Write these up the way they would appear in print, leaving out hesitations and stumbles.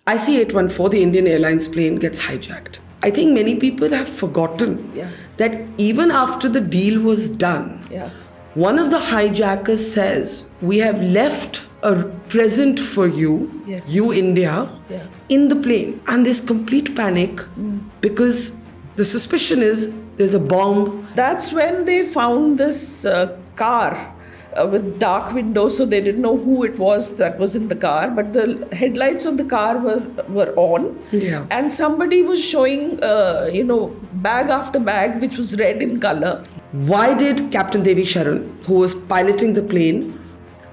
IC-814, the Indian Airlines plane, gets hijacked. I think many people have forgotten that even after the deal was done, one of the hijackers says, "We have left a present for you, you India, in the plane." And there's complete panic because the suspicion is there's a bomb. That's when they found this car with dark windows, so they didn't know who it was that was in the car, but the headlights of the car were on, and somebody was showing bag after bag which was red in color. Why did Captain Devi Sharan, who was piloting the plane,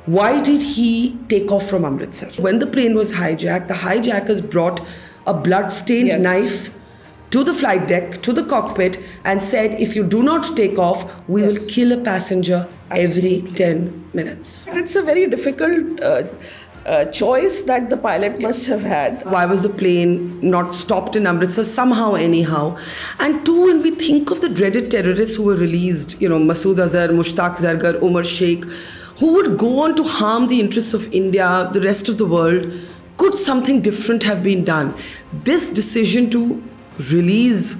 why did he take off from Amritsar? When the plane was hijacked, the hijackers brought a blood-stained knife to the flight deck, to the cockpit, and said, "If you do not take off, we will kill a passenger every 10 minutes. It's a very difficult choice that the pilot must have had. Why was the plane not stopped in Amritsar somehow, anyhow? And two, when we think of the dreaded terrorists who were released, Masood Azhar, Mushtaq Zargar, Umar Sheikh, who would go on to harm the interests of India, the rest of the world, could something different have been done? This decision to release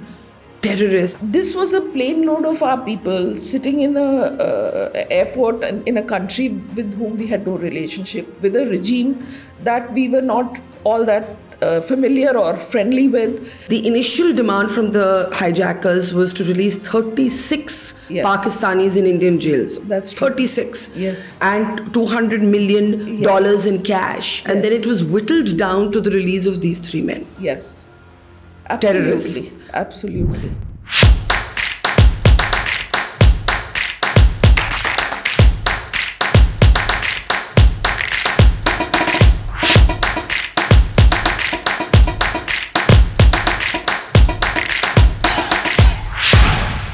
terrorists. This was a plane load of our people sitting in a airport in a country with whom we had no relationship, with a regime that we were not all that familiar or friendly with. The initial demand from the hijackers was to release 36 Pakistanis in Indian jails. That's true. 36. Yes. And $200 million in cash. And then it was whittled down to the release of these three men. Yes. Absolutely. Terrorists. Absolutely.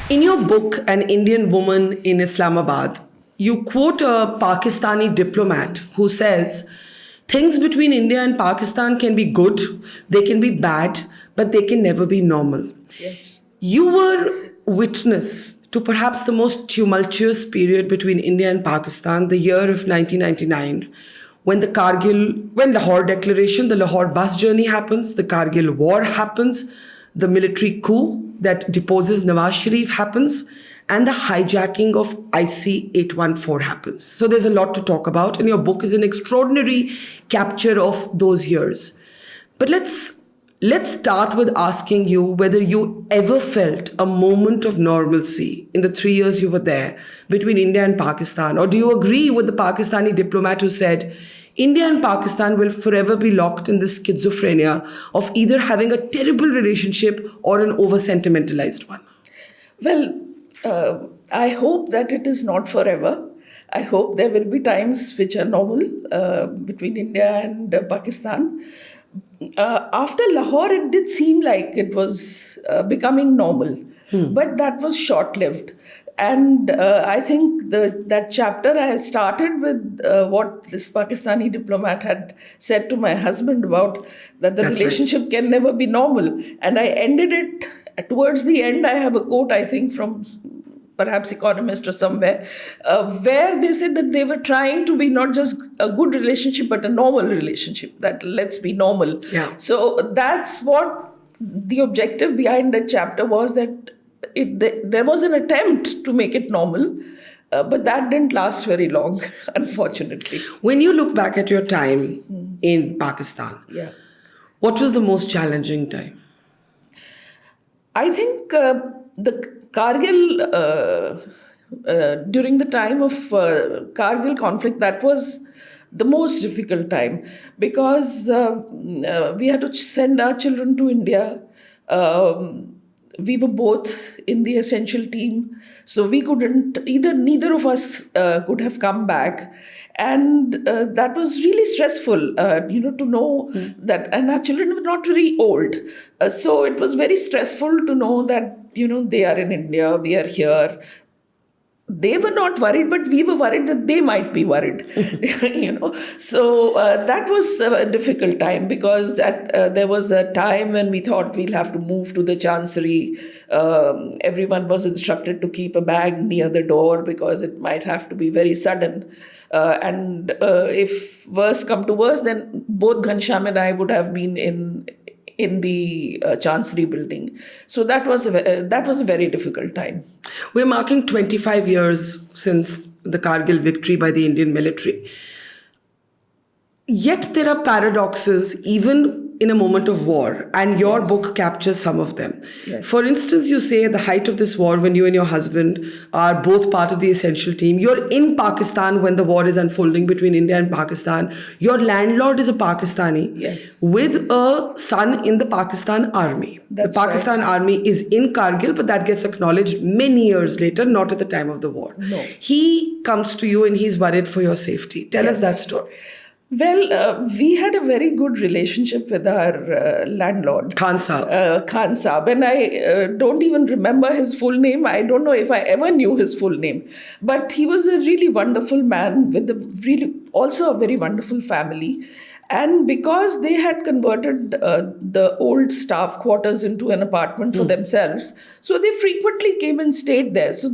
In your book, An Indian Woman in Islamabad, you quote a Pakistani diplomat who says, "Things between India and Pakistan can be good, they can be bad, but they can never be normal." Yes. You were witness to perhaps the most tumultuous period between India and Pakistan, the year of 1999, when Lahore Declaration, the Lahore Bus journey happens, the Kargil War happens, the military coup that deposes Nawaz Sharif happens, and the hijacking of IC-814 happens. So there's a lot to talk about, and your book is an extraordinary capture of those years. But let's start with asking you whether you ever felt a moment of normalcy in the 3 years you were there between India and Pakistan, or do you agree with the Pakistani diplomat who said, India and Pakistan will forever be locked in this schizophrenia of either having a terrible relationship or an over-sentimentalized one? Well, I hope that it is not forever. I hope there will be times which are normal between India and Pakistan. After Lahore, it did seem like it was becoming normal, but that was short-lived. And I think that chapter I started with what this Pakistani diplomat had said to my husband about that the relationship can never be normal. And I ended it, towards the end, I have a quote, I think, from perhaps Economist or somewhere, where they said that they were trying to be not just a good relationship, but a normal relationship, that let's be normal. Yeah. So that's what the objective behind that chapter was, that there was an attempt to make it normal, but that didn't last very long, unfortunately. When you look back at your time in Pakistan, what was the most challenging time? I think the Kargil, during the time of Kargil conflict, that was the most difficult time, because we had to send our children to India. We were both in the essential team, so we couldn't, neither of us could have come back. And that was really stressful, to know that, and our children were not very old. So it was very stressful to know that, they are in India, we are here. They were not worried, but we were worried that they might be worried, So that was a difficult time, because there was a time when we thought we'll have to move to the Chancery. Everyone was instructed to keep a bag near the door because it might have to be very sudden. And if worst come to worst, then both Ghanshyam and I would have been in the Chancery building. So that was a very difficult time. We're marking 25 years since the Kargil victory by the Indian military. Yet there are paradoxes even in a moment of war, and your book captures some of them. Yes. For instance, you say at the height of this war, when you and your husband are both part of the essential team, you're in Pakistan when the war is unfolding between India and Pakistan. Your landlord is a Pakistani with a son in the Pakistan army. That's the Pakistan army is in Kargil, but that gets acknowledged many years later, not at the time of the war. No. He comes to you and he's worried for your safety. Tell us that story. Well, we had a very good relationship with our landlord. Khan Saab. Khan Saab. And I don't even remember his full name. I don't know if I ever knew his full name. But he was a really wonderful man with also a very wonderful family. And because they had converted the old staff quarters into an apartment for themselves, so they frequently came and stayed there. So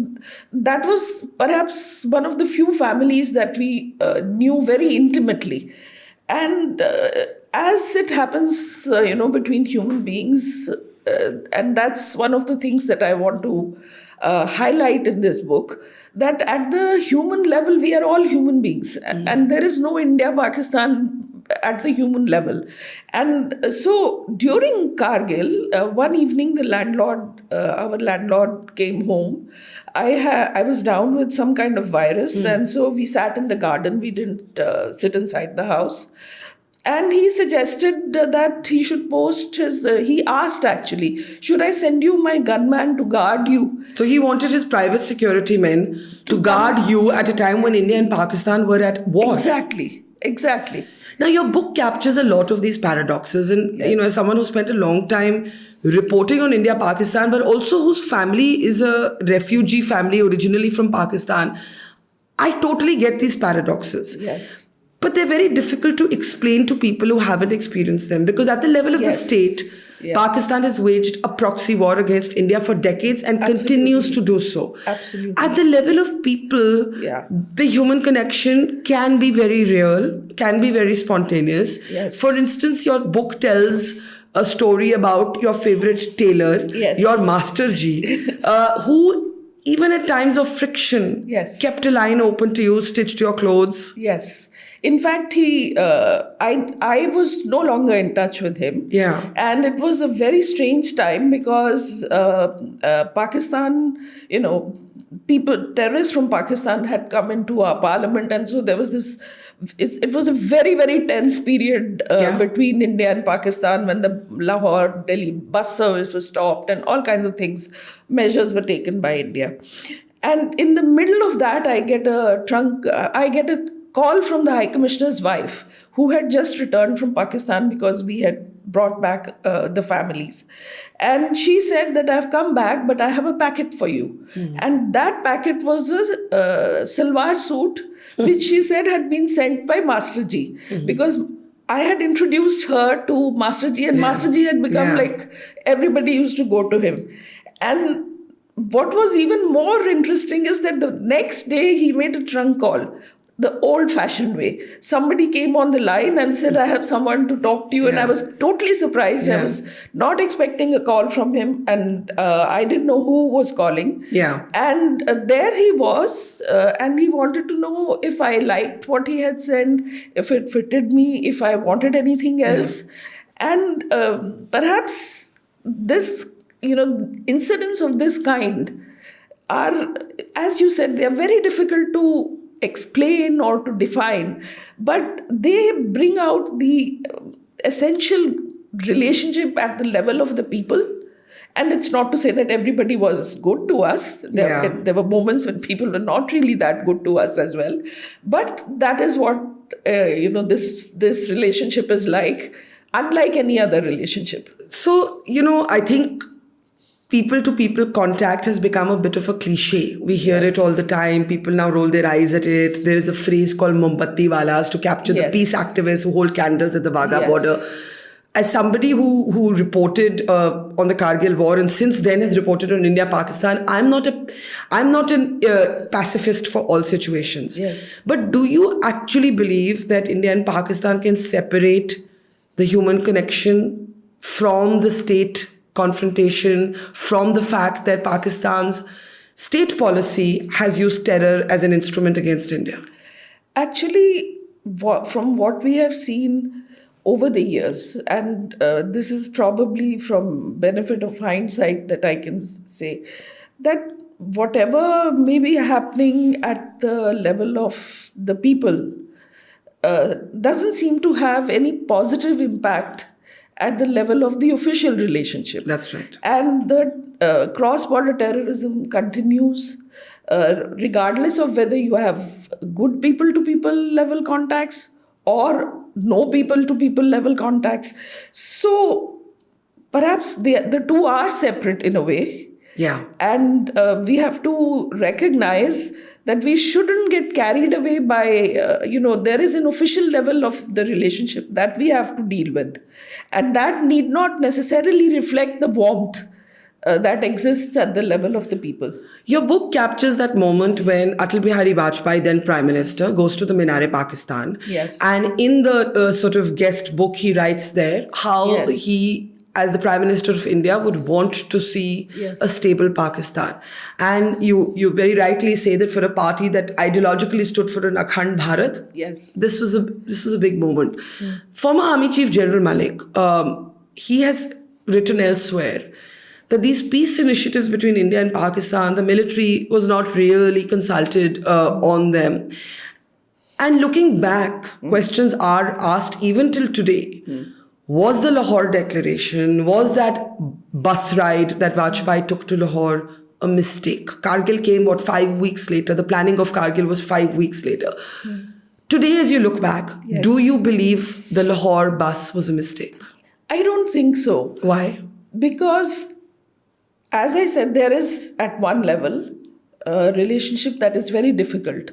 that was perhaps one of the few families that we knew very intimately. And as it happens, between human beings, and that's one of the things that I want to highlight in this book, that at the human level, we are all human beings. And there is no India-Pakistan at the human level. And so during Kargil, one evening our landlord came home. I was down with some kind of virus, and so we sat in the garden. We didn't sit inside the house. And he suggested that he should post he asked actually, should I send you my gunman to guard you? So he wanted his private security men to guard you at a time when India and Pakistan were at war. Exactly. Now, your book captures a lot of these paradoxes. And, as someone who spent a long time reporting on India, Pakistan, but also whose family is a refugee family originally from Pakistan, I totally get these paradoxes. Yes. But they're very difficult to explain to people who haven't experienced them. Because at the level of the state, Pakistan has waged a proxy war against India for decades and continues to do so. Absolutely. At the level of people, the human connection can be very real, can be very spontaneous. Yes. For instance, your book tells a story about your favorite tailor, your Master Ji, who even at times of friction kept a line open to you, stitched your clothes. Yes. In fact, I was no longer in touch with him. Yeah. And it was a very strange time because Pakistan, terrorists from Pakistan had come into our parliament. And so there was this, it was a very, very tense period between India and Pakistan when the Lahore Delhi bus service was stopped and all kinds of measures were taken by India. And in the middle of that, I get a call from the High Commissioner's wife, who had just returned from Pakistan because we had brought back the families. And she said that I've come back, but I have a packet for you. And that packet was a salwar suit, which she said had been sent by Master Ji. Because I had introduced her to Master Ji, and Master Ji had become like everybody used to go to him. And what was even more interesting is that the next day he made a trunk call, the old-fashioned way. Somebody came on the line and said, I have someone to talk to you. And I was totally surprised. I was not expecting a call from him. And I didn't know who was calling. Yeah. And there he was. And he wanted to know if I liked what he had sent, if it fitted me, if I wanted anything else. And perhaps this, incidents of this kind are, as you said, they are very difficult to explain or to define, but they bring out the essential relationship at the level of the people. And it's not to say that everybody was good to us. There were moments when people were not really that good to us as well. But that is what this relationship is like, unlike any other relationship. So, I think people-to-people contact has become a bit of a cliche. We hear it all the time. People now roll their eyes at it. There is a phrase called Mombatti Walas to capture the peace activists who hold candles at the Wagah border. as somebody who reported on the Kargil War and since then has reported on India Pakistan, I'm not a pacifist for all situations. Yes. But do you actually believe that India and Pakistan can separate the human connection from the state confrontation, from the fact that Pakistan's state policy has used terror as an instrument against India? Actually, from what we have seen over the years, and this is probably from benefit of hindsight that I can say, that whatever may be happening at the level of the people doesn't seem to have any positive impact at the level of the official relationship. That's right. And the cross-border terrorism continues regardless of whether you have good people-to-people level contacts or no people-to-people level contacts. So perhaps the two are separate in a way. Yeah. And we have to recognize that we shouldn't get carried away by, there is an official level of the relationship that we have to deal with. And that need not necessarily reflect the warmth that exists at the level of the people. Your book captures that moment when Atal Bihari Vajpayee, then Prime Minister, goes to the Minar-e-Pakistan. Yes. And in the sort of guest book, he writes there how Yes. he, as the Prime Minister of India, would want to see Yes. a stable Pakistan. And you very rightly say that for a party that ideologically stood for an Akhand Bharat, Yes. this was a big moment. Former Army Chief General Malik, he has written elsewhere that these peace initiatives between India and Pakistan, the military was not really consulted on them. And looking back, questions are asked even till today. Was the Lahore Declaration, was that bus ride that Vajpayee took to Lahore a mistake? Kargil came, 5 weeks later? The planning of Kargil was 5 weeks later. Today, as you look back, Yes. do you believe the Lahore bus was a mistake? I don't think so. Why? Because, as I said, there is at one level a relationship that is very difficult.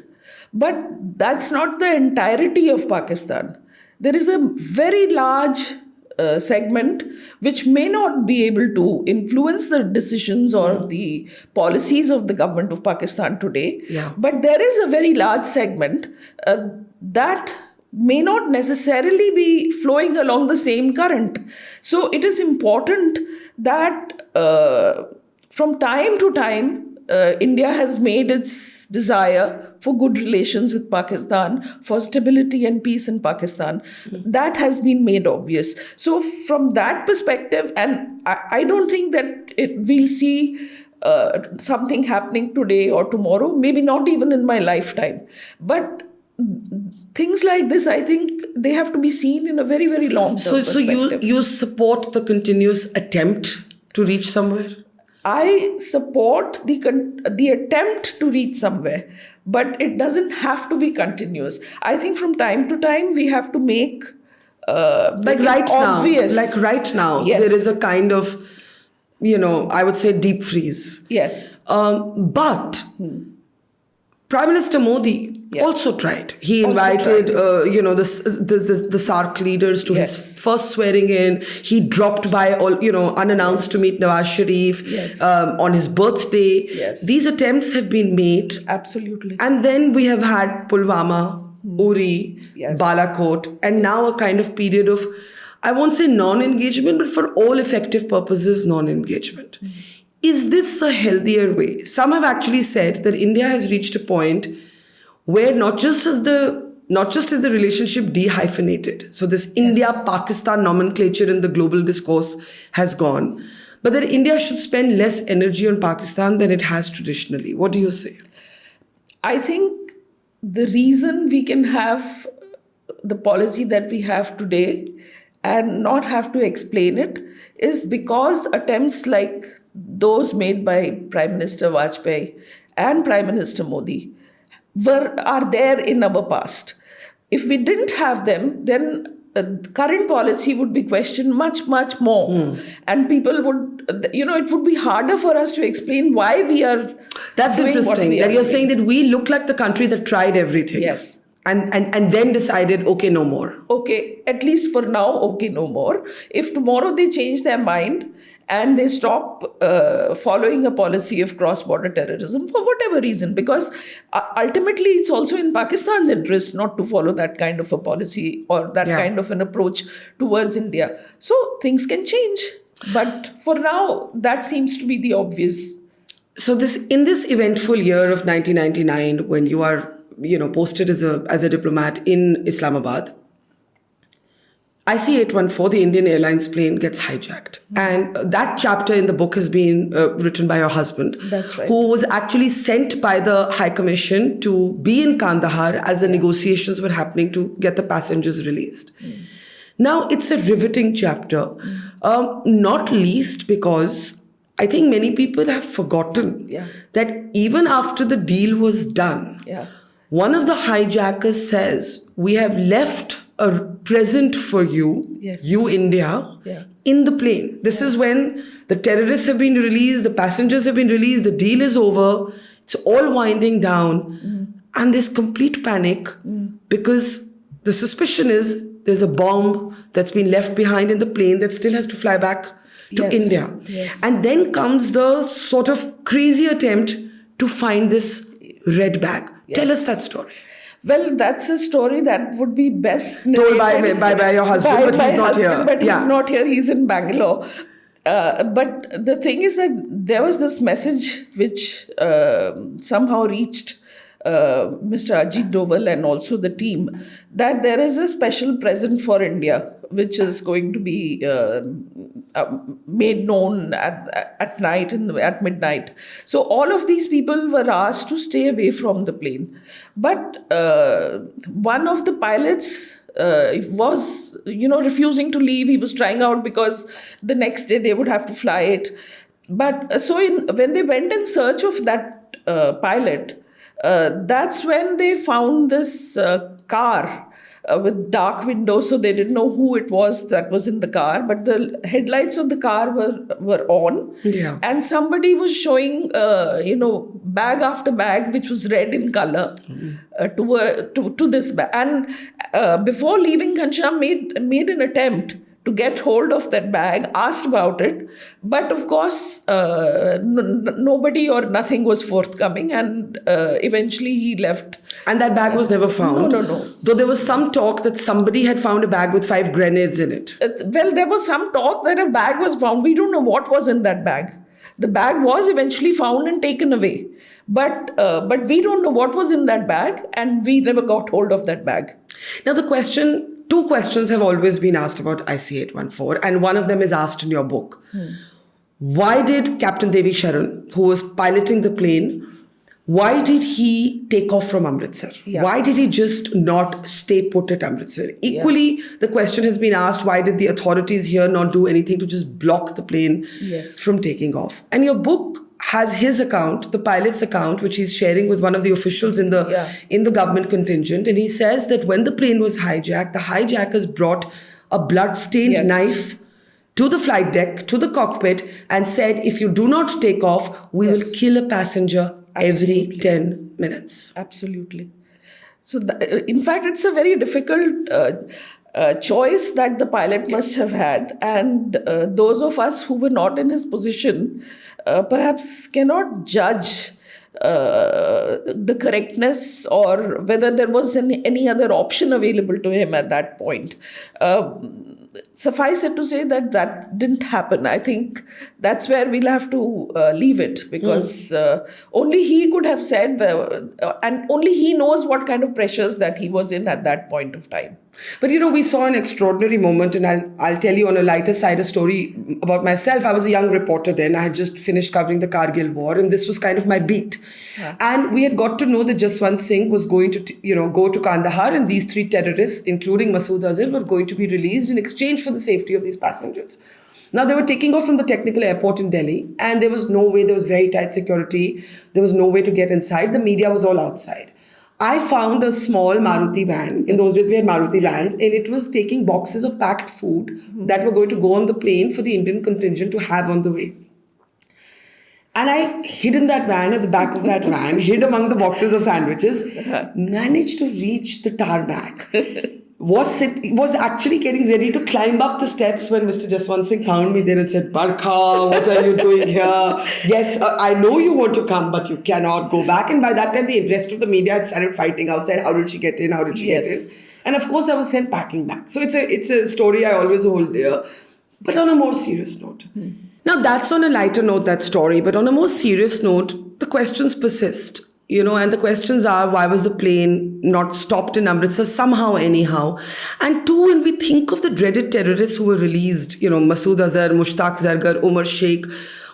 But that's not the entirety of Pakistan. There is a very large segment which may not be able to influence the decisions or the policies of the government of Pakistan today. Yeah. But there is a very large segment that may not necessarily be flowing along the same current. So it is important that from time to time, India has made its desire for good relations with Pakistan, for stability and peace in Pakistan. That has been made obvious. So from that perspective, and I don't think that we'll see something happening today or tomorrow, maybe not even in my lifetime. But things like this, I think they have to be seen in a very, very long term perspective. So you support the continuous attempt to reach somewhere? I support the attempt to reach somewhere, but it doesn't have to be continuous. I think from time to time we have to make Like right obvious. now, Yes. there is a kind of, I would say deep freeze. Yes. But Prime Minister Modi Yeah. also tried. He Also invited, tried. the SARC leaders to his Yes. first swearing in. He dropped by, unannounced to meet Nawaz Sharif Yes. on his birthday. Yes. These attempts have been made. Absolutely. And then we have had Pulwama, Uri, Yes. Balakot, and now a kind of period of, I won't say non-engagement, but for all effective purposes, non-engagement. Is this a healthier way? Some have actually said that India has reached a point where not just is the relationship dehyphenated, so this India-Pakistan nomenclature in the global discourse has gone, but that India should spend less energy on Pakistan than it has traditionally. What do you say? I think the reason we can have the policy that we have today and not have to explain it is because attempts like those made by Prime Minister Vajpayee and Prime Minister Modi are there in our past. If we didn't have them, then current policy would be questioned much, much more. And people would, it would be harder for us to explain why we are That's doing what interesting we that are you're doing. saying that we look like the country that tried everything. Yes. and then decided, okay, no more. Okay, at least for now, okay, no more. If tomorrow they change their mind and they stop following a policy of cross-border terrorism for whatever reason, because ultimately it's also in Pakistan's interest not to follow that kind of a policy or that kind of an approach towards India. So things can change. But for now, that seems to be the obvious. So in this eventful year of 1999, when you are posted as a diplomat in Islamabad, IC-814, the Indian Airlines plane, gets hijacked. And that chapter in the book has been written by your husband. That's right. Who was actually sent by the High Commission to be in Kandahar as the negotiations were happening to get the passengers released. Now, it's a riveting chapter, not least because I think many people have forgotten that even after the deal was done, one of the hijackers says, we have left a present for you, you India, in the plane. This is when the terrorists have been released, the passengers have been released, the deal is over, it's all winding down, and there's complete panic because the suspicion is there's a bomb that's been left behind in the plane that still has to fly back to India. And then comes the sort of crazy attempt to find this red bag. Tell us that story. Well, that's a story that would be best told by your husband, but he's not here. But he's not here, he's in Bangalore. But the thing is that there was this message which somehow reached Mr. Ajit Doval and also the team, that there is a special present for India, which is going to be made known at night, at midnight. So all of these people were asked to stay away from the plane. But one of the pilots was, refusing to leave. He was trying out because the next day they would have to fly it. But so when they went in search of that pilot, that's when they found this car with dark windows, so they didn't know who it was that was in the car, but the headlights of the car were on, and somebody was showing bag after bag which was red in color to this bag. And before leaving, Ghanshyam made an attempt to get hold of that bag, asked about it, but of course nobody or nothing was forthcoming, and eventually he left. And that bag was never found? No. Though there was some talk that somebody had found a bag with 5 grenades in it. Well, there was some talk that a bag was found. We don't know what was in that bag. The bag was eventually found and taken away. But we don't know what was in that bag, and we never got hold of that bag. Now two questions have always been asked about IC-814, and one of them is asked in your book. Why did Captain Devi Sharan, who was piloting the plane, why did he take off from Amritsar? Why did he just not stay put at Amritsar? Equally, the question has been asked, why did the authorities here not do anything to just block the plane from taking off? And your book has his account, the pilot's account, which he's sharing with one of the officials in the government contingent. And he says that when the plane was hijacked, the hijackers brought a blood-stained knife to the flight deck, to the cockpit, and said, if you do not take off, we will kill a passenger every 10 minutes. Absolutely. So, in fact, it's a very difficult choice that the pilot must have had. And those of us who were not in his position perhaps cannot judge the correctness or whether there was any other option available to him at that point. Suffice it to say that didn't happen. I think that's where we'll have to leave it, because only he could have said, and only he knows what kind of pressures that he was in at that point of time. But we saw an extraordinary moment, and I'll tell you on a lighter side a story about myself. I was a young reporter then. I had just finished covering the Kargil War, and this was kind of my beat. And we had got to know that Jaswant Singh was going to, go to Kandahar, and these 3 terrorists, including Masood Azhar, were going to be released in exchange for the safety of these passengers. Now, they were taking off from the technical airport in Delhi, and there was no way, there was very tight security. There was no way to get inside. The media was all outside. I found a small Maruti van. In those days, we had Maruti vans, and it was taking boxes of packed food that were going to go on the plane for the Indian contingent to have on the way. And I hid in that van, at the back of that van, hid among the boxes of sandwiches, managed to reach the tarmac. Was actually getting ready to climb up the steps when Mr. Jaswant Singh found me there and said, Barkha, what are you doing here? Yes, I know you want to come, but you cannot go back. And by that time, the rest of the media had started fighting outside. How did she get in? How did she get in? And of course, I was sent packing back. So it's a story I always hold dear. But on a more serious note. Now, that's on a lighter note, that story. But on a more serious note, the questions persist. And the questions are, why was the plane not stopped in Amritsar somehow, anyhow? And two, when we think of the dreaded terrorists who were released, Masood Azhar, Mushtaq Zargar, Umar Sheikh,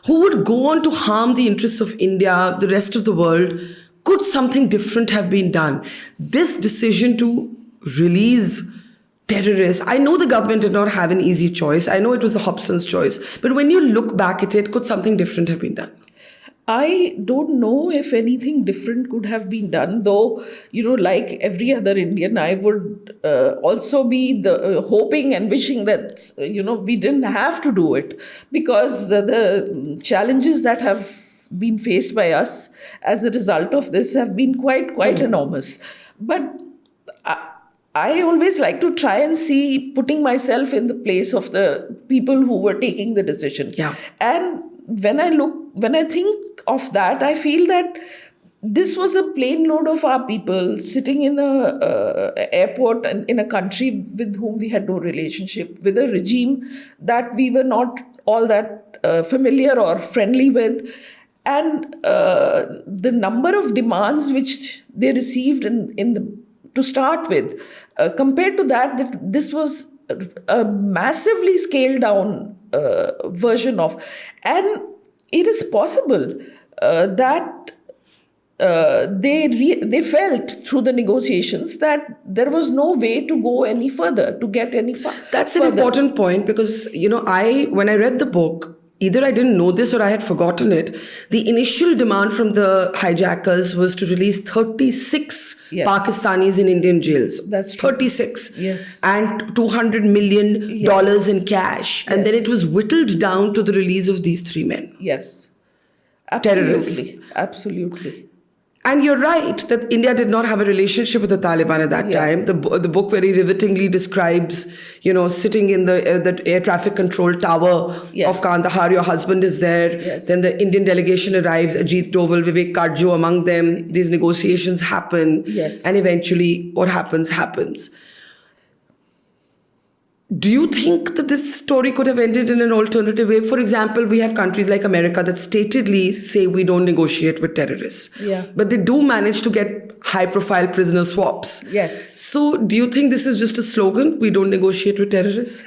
who would go on to harm the interests of India, the rest of the world, could something different have been done? This decision to release terrorists, I know the government did not have an easy choice. I know it was the Hobson's choice. But when you look back at it, could something different have been done? I don't know if anything different could have been done, though, like every other Indian, I would also be hoping and wishing that, we didn't have to do it, because the challenges that have been faced by us as a result of this have been quite enormous. But I always like to try and see, putting myself in the place of the people who were taking the decision. Yeah. And when I think of that, I feel that this was a plane load of our people sitting in a airport and in a country with whom we had no relationship, with a regime that we were not all that familiar or friendly with. And the number of demands which they received to start with, compared to that this was a massively scaled down version of. And it is possible that they felt through the negotiations that there was no way to go any further, to get any further. That's an important point, because, when I read the book, either I didn't know this or I had forgotten it. The initial demand from the hijackers was to release 36 Pakistanis in Indian jails. That's true. 36. Yes. And $200 million in cash. And then it was whittled down to the release of these three men. Yes. Absolutely. Terrorists. Absolutely. And you're right that India did not have a relationship with the Taliban at that time. The book very rivetingly describes, sitting in the air traffic control tower of Kandahar. Your husband is there. Yes. Then the Indian delegation arrives, Ajit Doval, Vivek Karjo among them. These negotiations happen. Yes. And eventually what happens. Do you think that this story could have ended in an alternative way? For example, we have countries like America that statedly say we don't negotiate with terrorists. Yeah. But they do manage to get high-profile prisoner swaps. Yes. So do you think this is just a slogan? We don't negotiate with terrorists?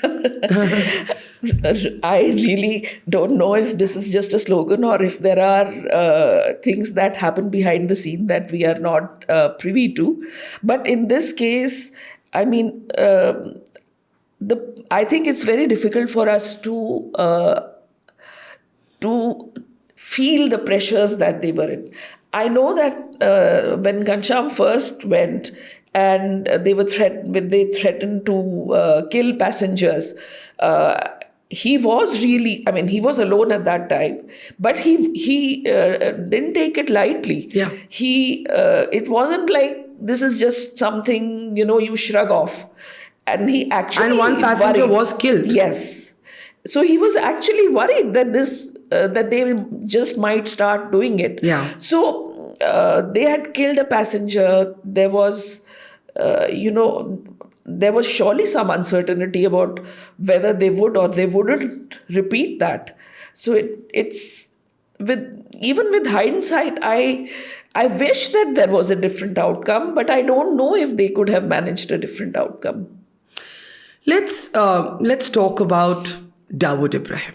I really don't know if this is just a slogan or if there are things that happen behind the scene that we are not privy to. But in this case, I mean, I think it's very difficult for us to feel the pressures that they were in. I know that when Ghanshyam first went and they threatened to kill passengers, he was alone at that time, but he didn't take it lightly. Yeah. It wasn't like this is just something you shrug off. And he actually And one passenger was killed. Yes. So he was actually worried that that they just might start doing it. Yeah. So they had killed a passenger. There was, there was surely some uncertainty about whether they would or they wouldn't repeat that. So it's even with hindsight, I wish that there was a different outcome, but I don't know if they could have managed a different outcome. Let's talk about Dawood Ibrahim.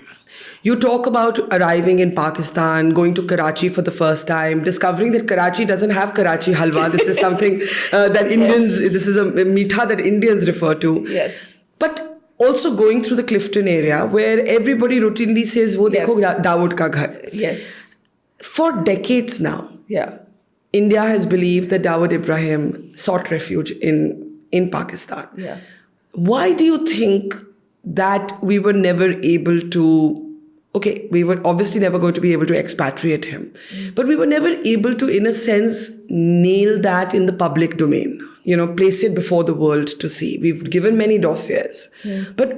You talk about arriving in Pakistan, going to Karachi for the first time, discovering that Karachi doesn't have Karachi halwa. This is something that Indians, this is a meetha that Indians refer to. Yes. But also going through the Clifton area where everybody routinely says, wo dekho Dawood ka ghar. Yes. For decades now, India has believed that Dawood Ibrahim sought refuge in Pakistan. Yeah. Why do you think that we were never able to okay, we were obviously never going to be able to expatriate him, but we were never able to, in a sense, nail that in the public domain, place it before the world to see. We've given many dossiers, but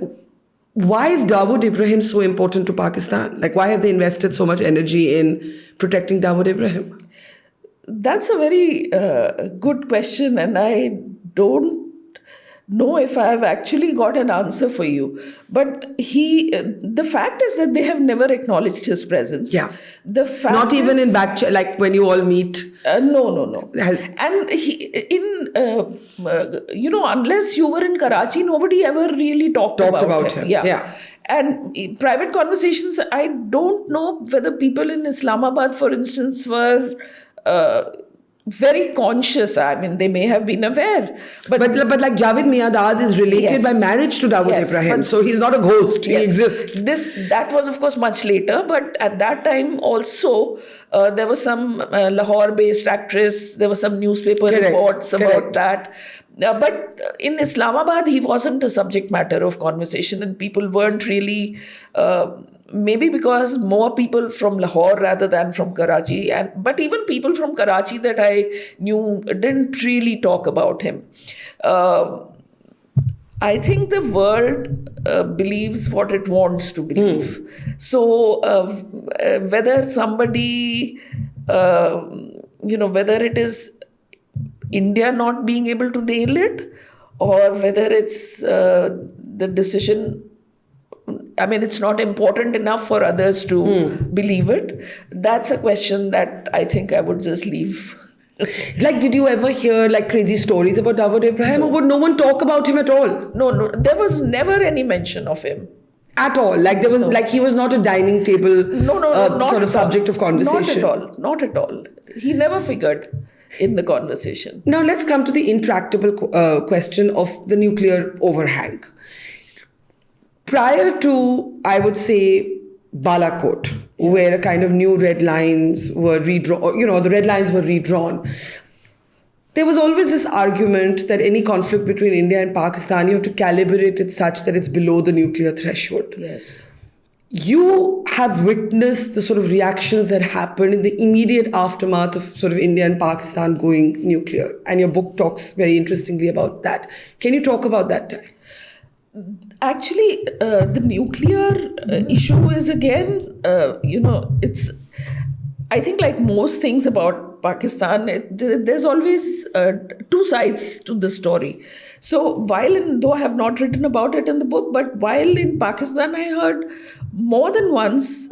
why is Dawood Ibrahim so important to Pakistan? Like, why have they invested so much energy in protecting Dawood Ibrahim? That's a very good question, and I don't know if I have actually got an answer for you. But the fact is that they have never acknowledged his presence. Yeah. The fact Not even in back, like when you all meet. No. And unless you were in Karachi, nobody ever really talked about him. Yeah. And in private conversations, I don't know whether people in Islamabad, for instance, were very conscious. I mean, they may have been aware. But like Javed Miadad is related by marriage to Dawood Ibrahim. So he's not a ghost. He exists. That was, of course, much later. But at that time also, there was some Lahore-based actress. There were some newspaper reports about that. But in Islamabad, he wasn't a subject matter of conversation, and people weren't really... maybe because more people from Lahore rather than from Karachi, but even people from Karachi that I knew didn't really talk about him. I think the world believes what it wants to believe. So whether somebody, whether it is India not being able to nail it, or whether it's the decision, I mean, it's not important enough for others to believe it. That's a question that I think I would just leave. Like, did you ever hear like crazy stories about Dawood Ibrahim, or would no one talk about him at all? No, there was never any mention of him. At all? Like there was, like he was not a dining table sort of subject of conversation? Not at all. He never figured in the conversation. Now let's come to the intractable question of the nuclear overhang. Prior to, I would say, Balakot, where a kind of new red lines were redrawn, the red lines were redrawn, there was always this argument that any conflict between India and Pakistan, you have to calibrate it such that it's below the nuclear threshold. Yes. You have witnessed the sort of reactions that happened in the immediate aftermath of sort of India and Pakistan going nuclear. And your book talks very interestingly about that. Can you talk about that time? Actually, the nuclear issue is again, it's, I think like most things about Pakistan, there's always two sides to the story. So though I have not written about it in the book, but while in Pakistan, I heard more than once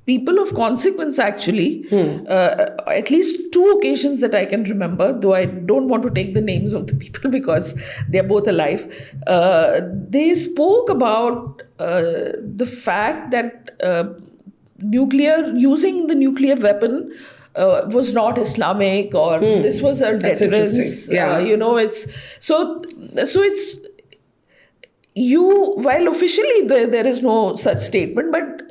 people of consequence actually, at least two occasions that I can remember, though I don't want to take the names of the people because they're both alive, they spoke about the fact that using the nuclear weapon was not Islamic, or this was a deterrence. While officially there is no such statement, but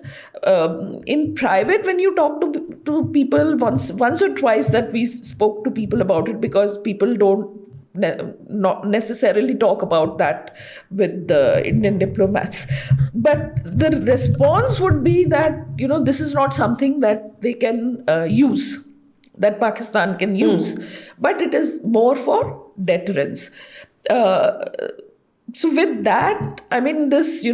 in private, when you talk to people once or twice, that we spoke to people about it, because people don't not necessarily talk about that with the Indian diplomats. But the response would be that, this is not something that they can use, that Pakistan can use, but it is more for deterrence. So with that, I mean, this,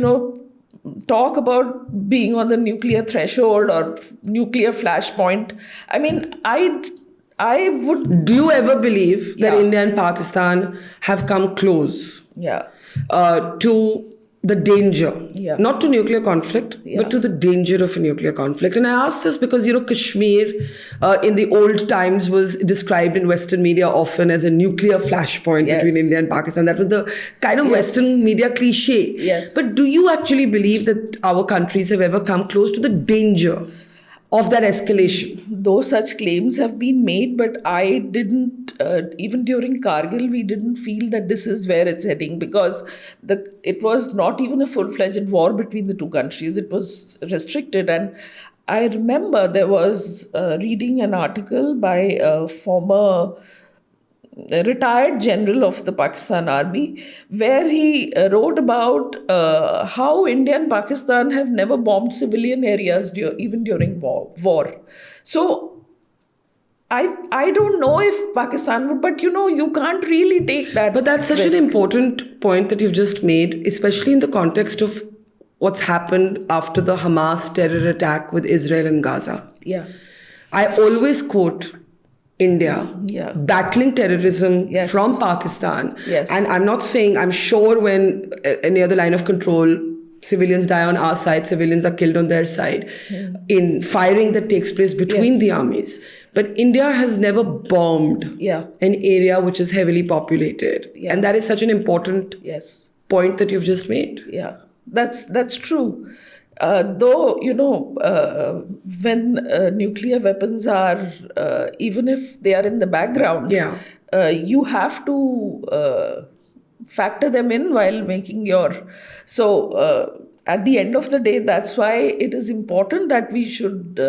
talk about being on the nuclear threshold or nuclear flashpoint, I mean, I would... Do you ever believe that India and Pakistan have come close to the danger, not to nuclear conflict, but to the danger of a nuclear conflict? And I ask this because, Kashmir in the old times was described in Western media often as a nuclear flashpoint between India and Pakistan. That was the kind of Western media cliche. Yes. But do you actually believe that our countries have ever come close to the danger of that escalation? Those such claims have been made, but I didn't, even during Kargil, we didn't feel that this is where it's heading, because it was not even a full-fledged war between the two countries. It was restricted. And I remember there was reading an article by a former a retired general of the Pakistan Army, where he wrote about how India and Pakistan have never bombed civilian areas even during war. So I don't know if Pakistan would, but you can't really take that. But that's such risk. an important point that you've just made, especially in the context of what's happened after the Hamas terror attack with Israel and Gaza. Yeah. I always quote India battling terrorism Yes. from Pakistan. Yes. And I'm not saying, I'm sure when any other line of control, civilians die on our side, civilians are killed on their side in firing that takes place between Yes. the armies. But India has never bombed an area which is heavily populated. Yeah. And that is such an important point that you've just made. Yeah, that's true. Though, when nuclear weapons are, even if they are in the background, you have to factor them in while making your... So, at the end of the day, that's why it is important that we should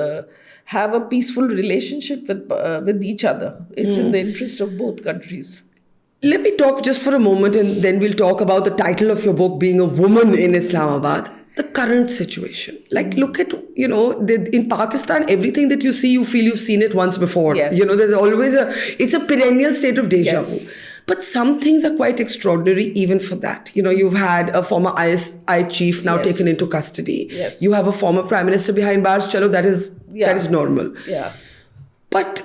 have a peaceful relationship with each other. It's in the interest of both countries. Let me talk just for a moment, and then we'll talk about the title of your book, Being a Woman in Islamabad. The current situation. Like, look at, in Pakistan, everything that you see, you feel you've seen it once before. Yes. There's always it's a perennial state of deja vu. Yes. But some things are quite extraordinary even for that. You've had a former ISI chief now taken into custody. Yes. You have a former prime minister behind bars. Chalo, that is normal. Yeah. But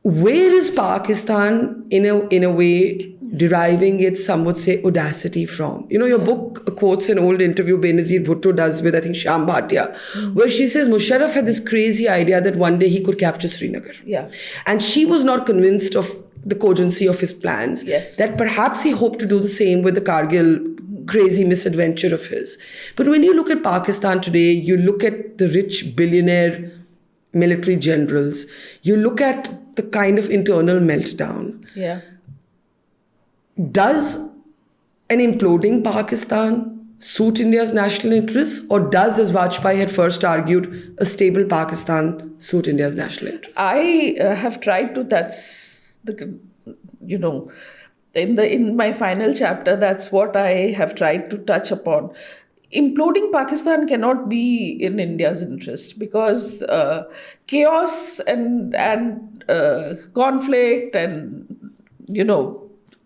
where is Pakistan in a way deriving its, some would say, audacity from? Your book quotes an old interview Benazir Bhutto does with, I think, Sham Bhatia, where she says Musharraf had this crazy idea that one day he could capture Srinagar. Yeah. And she was not convinced of the cogency of his plans. Yes. That perhaps he hoped to do the same with the Kargil crazy misadventure of his. But when you look at Pakistan today, you look at the rich billionaire military generals, you look at the kind of internal meltdown. Yeah. Does an imploding Pakistan suit India's national interests, or does, as Vajpayee had first argued, a stable Pakistan suit India's national interests? I have tried to, that's the, in my final chapter, that's what I have tried to touch upon. Imploding Pakistan cannot be in India's interest, because chaos and conflict and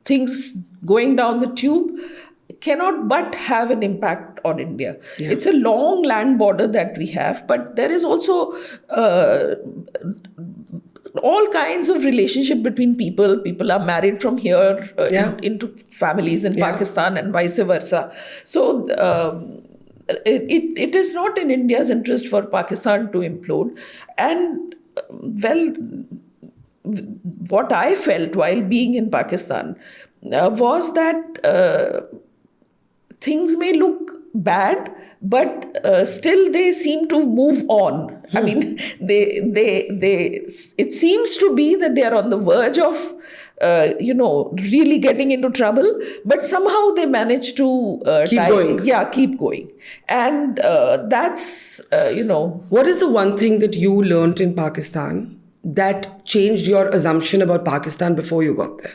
things going down the tube cannot but have an impact on India. Yeah. It's a long land border that we have, but there is also all kinds of relationship between people. People are married from here into families in Pakistan and vice versa. So it is not in India's interest for Pakistan to implode. And what I felt while being in Pakistan was that things may look bad, but still they seem to move on. I mean, it seems to be that they are on the verge of, really getting into trouble, but somehow they manage to keep going. Yeah, keep going. And that's, What is the one thing that you learned in Pakistan that changed your assumption about Pakistan before you got there?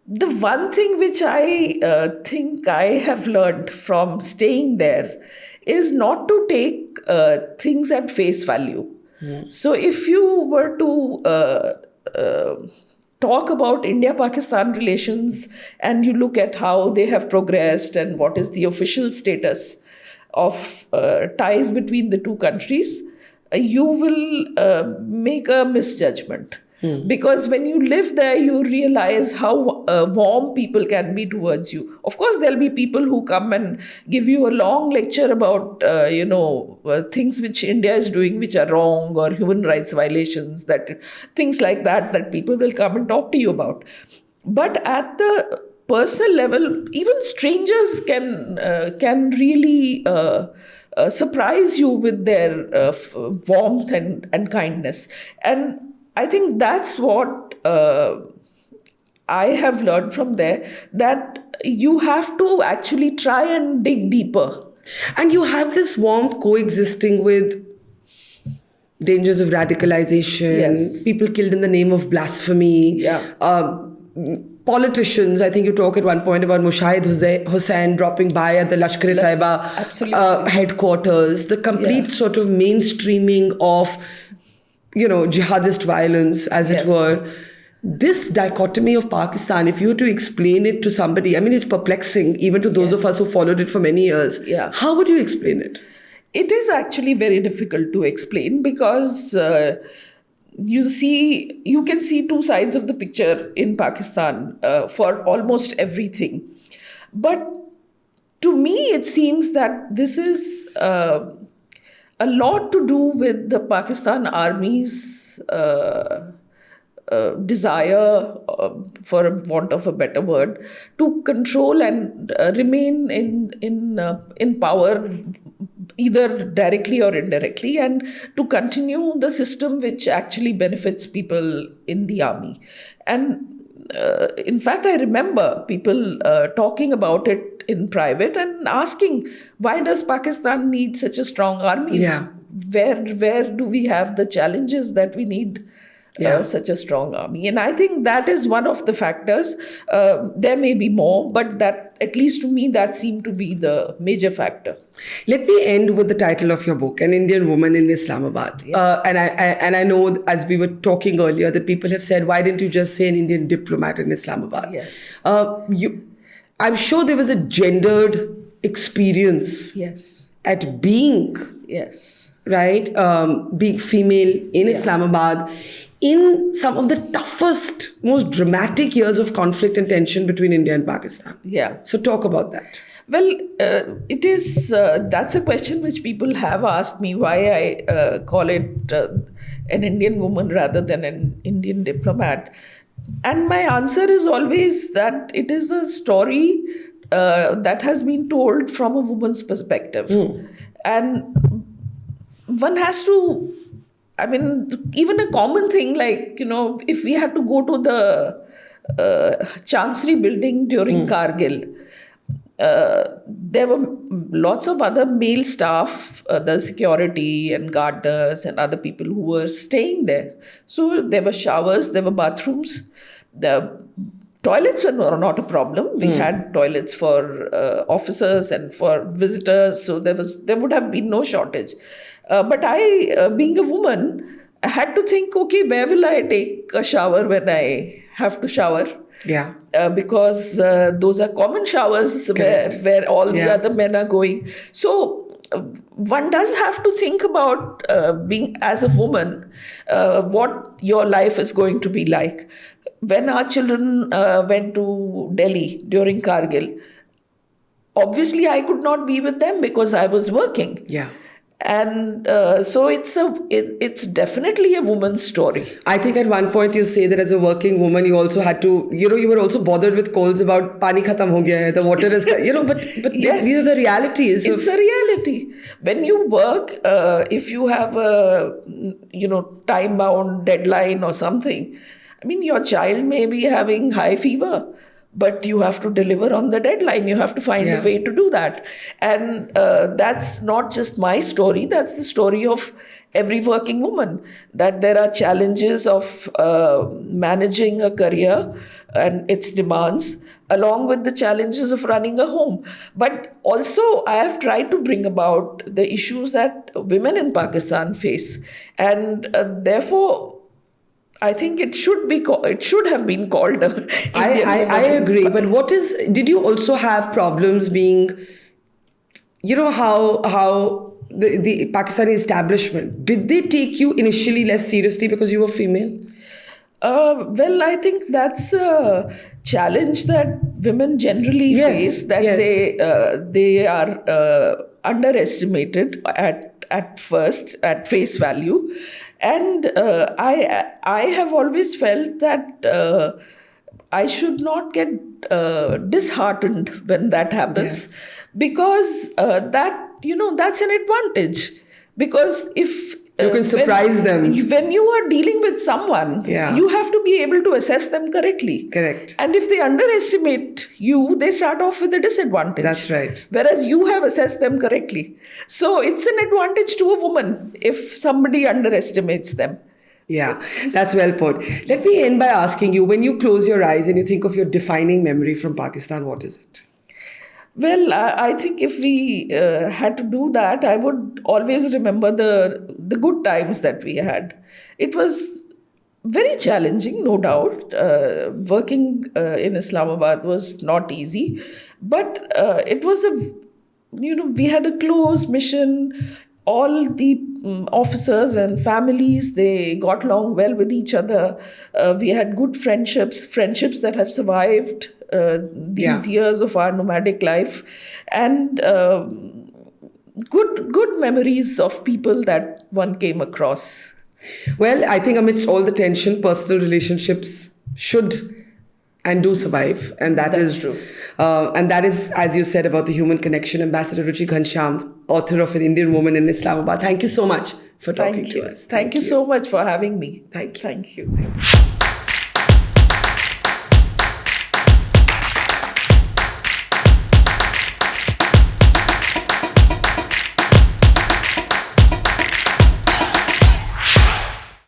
The one thing which I think I have learned from staying there is not to take things at face value. So if you were to talk about India-Pakistan relations and you look at how they have progressed and what is the official status of ties between the two countries, you will make a misjudgment. Because when you live there, you realize how warm people can be towards you. Of course, there'll be people who come and give you a long lecture about, things which India is doing which are wrong, or human rights violations, things like that people will come and talk to you about. But at the personal level, even strangers can really surprise you with their warmth and kindness. And I think that's what I have learned from there, that you have to actually try and dig deeper. And you have this warmth coexisting with dangers of radicalization, Yes. people killed in the name of blasphemy. Yeah. Politicians, I think you talk at one point about Mushahid Hussain dropping by at the Lashkar-e-Taiba Absolutely. headquarters, the complete Yeah. sort of mainstreaming of, jihadist violence, as it Yes. were. This dichotomy of Pakistan, if you were to explain it to somebody, I mean, it's perplexing, even to those of Yes. us who followed it for many years. Yeah. How would you explain it? It is actually very difficult to explain because you can see two sides of the picture in Pakistan for almost everything. But to me, it seems that this is a lot to do with the Pakistan Army's desire, for want of a better word, to control and remain in power, either directly or indirectly, and to continue the system which actually benefits people in the army. And in fact, I remember people talking about it in private and asking, why does Pakistan need such a strong army? Yeah. Where do we have the challenges that we need such a strong army? And I think that is one of the factors. There may be more, but that, at least to me, that seemed to be the major factor. Let me end with the title of your book, An Indian Woman in Islamabad. Yes. And I know, as we were talking earlier, that people have said, why didn't you just say an Indian diplomat in Islamabad? Yes. I'm sure there was a gendered experience Yes. at being, Yes. right, being female in Islamabad in some of the toughest, most dramatic years of conflict and tension between India and Pakistan. Yeah. So talk about that. Well, it is, that's a question which people have asked me, why I call it an Indian woman rather than an Indian diplomat. And my answer is always that it is a story that has been told from a woman's perspective. And one has to, I mean, even a common thing like, if we had to go to the Chancery building during Kargil, there were lots of other male staff, the security and gardeners and other people who were staying there. So there were showers, there were bathrooms. The toilets were not a problem. We had toilets for officers and for visitors, so there would have been no shortage. But I, being a woman, I had to think, okay, where will I take a shower when I have to shower? Yeah. Because those are common showers where all the other men are going. So one does have to think about being, as a woman, what your life is going to be like. When our children went to Delhi during Kargil, obviously I could not be with them because I was working. Yeah. And so it's definitely a woman's story. I think at one point you say that as a working woman, you also had to, you were also bothered with calls about pani khatam ho gaya hai, the water is, but Yes. these are the realities. It's a reality. When you work, if you have a, time-bound deadline or something, I mean, your child may be having high fever, but you have to deliver on the deadline. You have to find a way to do that. And that's not just my story. That's the story of every working woman, that there are challenges of managing a career and its demands, along with the challenges of running a home. But also, I have tried to bring about the issues that women in Pakistan face. And therefore, I think it should have been called. I agree. But did you also have problems being, how the Pakistani establishment, did they take you initially less seriously because you were female? Well, I think that's a challenge that women generally face, that they are underestimated at face value. And I have always felt that I should not get disheartened when that happens, because that's an advantage. Because if You can surprise them. When you are dealing with someone, Yeah. you have to be able to assess them correctly. Correct. And if they underestimate you, they start off with a disadvantage. That's right. Whereas you have assessed them correctly. So it's an advantage to a woman if somebody underestimates them. Yeah, that's well put. Let me end by asking you, when you close your eyes and you think of your defining memory from Pakistan, what is it? Well, I think if we had to do that, I would always remember the good times that we had. It was very challenging, no doubt. Working in Islamabad was not easy, but it was we had a close mission. All the officers and families, they got along well with each other. We had good friendships that have survived these years of our nomadic life, and good memories of people that one came across. Well, I think amidst all the tension, personal relationships should and do survive. And That's is true. And that is, as you said, about the human connection. Ambassador Ruchi Ghanshyam, author of An Indian Woman in Islamabad. Thank you so much for talking to us. Thank you so much for having me. Thank you. Thank you.